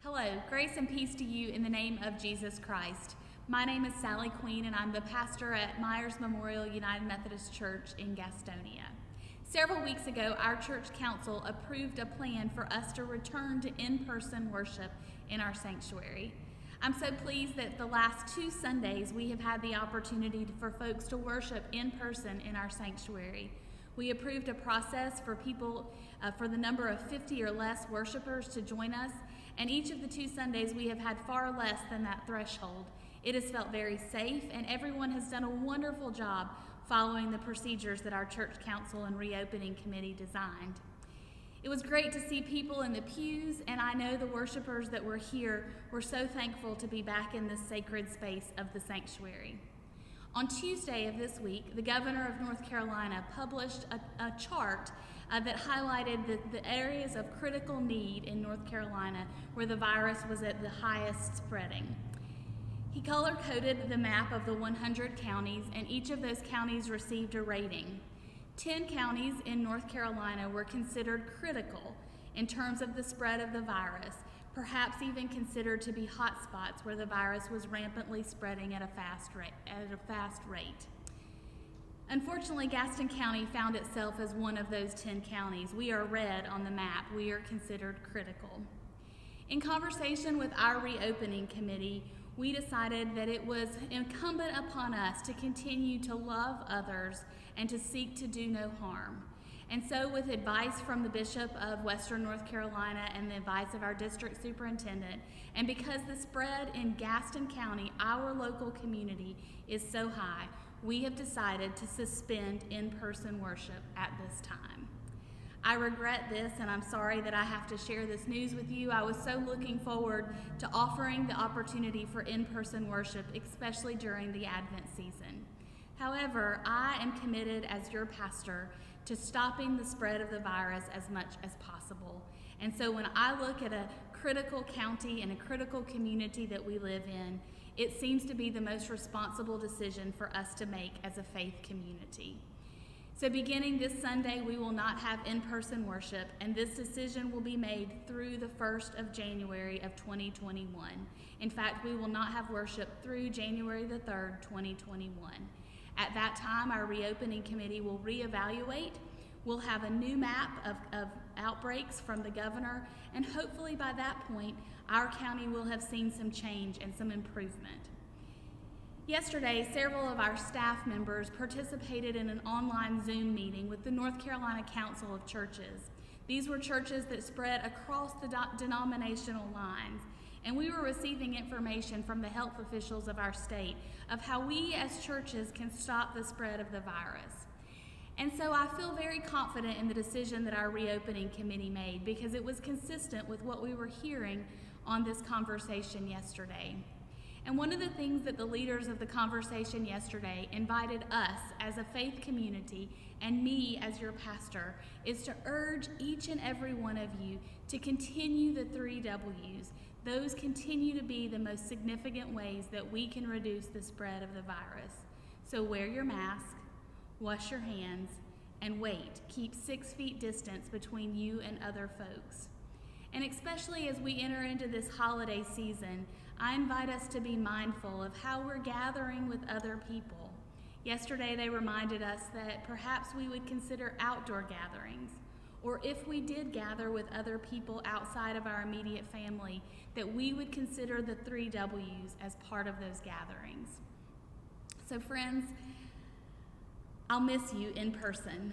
Hello, grace and peace to you in the name of Jesus Christ. My name is Sally Queen and I'm the pastor at Myers Memorial United Methodist Church in Gastonia. Several weeks ago, our church council approved a plan for us to return to in-person worship in our sanctuary. I'm so pleased that the last 2 Sundays we have had the opportunity for folks to worship in person in our sanctuary. We approved a process for people, for the number of 50 or less worshipers to join us, and each of the 2 Sundays we have had far less than that threshold. It has felt very safe, and everyone has done a wonderful job following the procedures that our church council and reopening committee designed. It was great to see people in the pews, and I know the worshipers that were here were so thankful to be back in this sacred space of the sanctuary. On Tuesday of this week, the governor of North Carolina published a chart that highlighted the areas of critical need in North Carolina where the virus was at the highest spreading. He color-coded the map of the 100 counties, and each of those counties received a rating. 10 counties in North Carolina were considered critical in terms of the spread of the virus, perhaps even considered to be hotspots where the virus was rampantly spreading at a fast rate. Unfortunately, Gaston County found itself as one of those 10 counties. We are red on the map. We are considered critical. In conversation with our reopening committee, we decided that it was incumbent upon us to continue to love others and to seek to do no harm. And so, with advice from the Bishop of Western North Carolina and the advice of our district superintendent, and because the spread in Gaston County, our local community, is so high, we have decided to suspend in-person worship at this time. I regret this, and I'm sorry that I have to share this news with you. I was so looking forward to offering the opportunity for in-person worship, especially during the Advent season. However, I am committed as your pastor to stopping the spread of the virus as much as possible. And so when I look at a critical county and a critical community that we live in, it seems to be the most responsible decision for us to make as a faith community. So beginning this Sunday, we will not have in-person worship, and this decision will be made through the 1st of January of 2021. In fact, we will not have worship through January the 3rd, 2021. At that time, our reopening committee will reevaluate. We'll have a new map of outbreaks from the governor, and hopefully by that point, our county will have seen some change and some improvement. Yesterday, several of our staff members participated in an online Zoom meeting with the North Carolina Council of Churches. These were churches that spread across the denominational lines, and we were receiving information from the health officials of our state of how we as churches can stop the spread of the virus. And so I feel very confident in the decision that our reopening committee made because it was consistent with what we were hearing on this conversation yesterday. And one of the things that the leaders of the conversation yesterday invited us as a faith community and me as your pastor is to urge each and every one of you to continue the 3 W's. Those continue to be the most significant ways that we can reduce the spread of the virus. So wear your mask, wash your hands, and wait. Keep 6 feet distance between you and other folks. And especially as we enter into this holiday season, I invite us to be mindful of how we're gathering with other people. Yesterday they reminded us that perhaps we would consider outdoor gatherings, or if we did gather with other people outside of our immediate family, that we would consider the 3 W's as part of those gatherings. So friends, I'll miss you in person.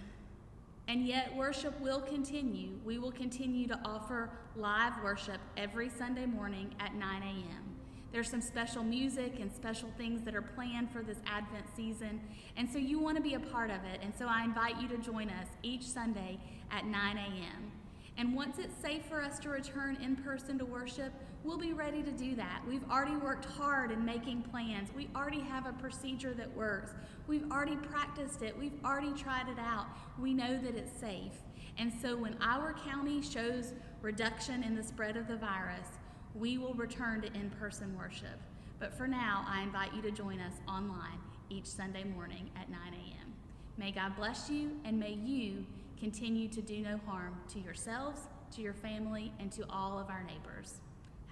And yet worship will continue. We will continue to offer live worship every Sunday morning at 9 a.m. There's some special music and special things that are planned for this Advent season, and so you want to be a part of it. And so I invite you to join us each Sunday at 9 a.m. And once it's safe for us to return in person to worship, we'll be ready to do that. We've already worked hard in making plans. We already have a procedure that works. We've already practiced it. We've already tried it out. We know that it's safe. And so when our county shows reduction in the spread of the virus, we will return to in-person worship. But for now, I invite you to join us online each Sunday morning at 9 a.m. May God bless you, and may you continue to do no harm to yourselves, to your family, and to all of our neighbors.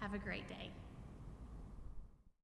Have a great day.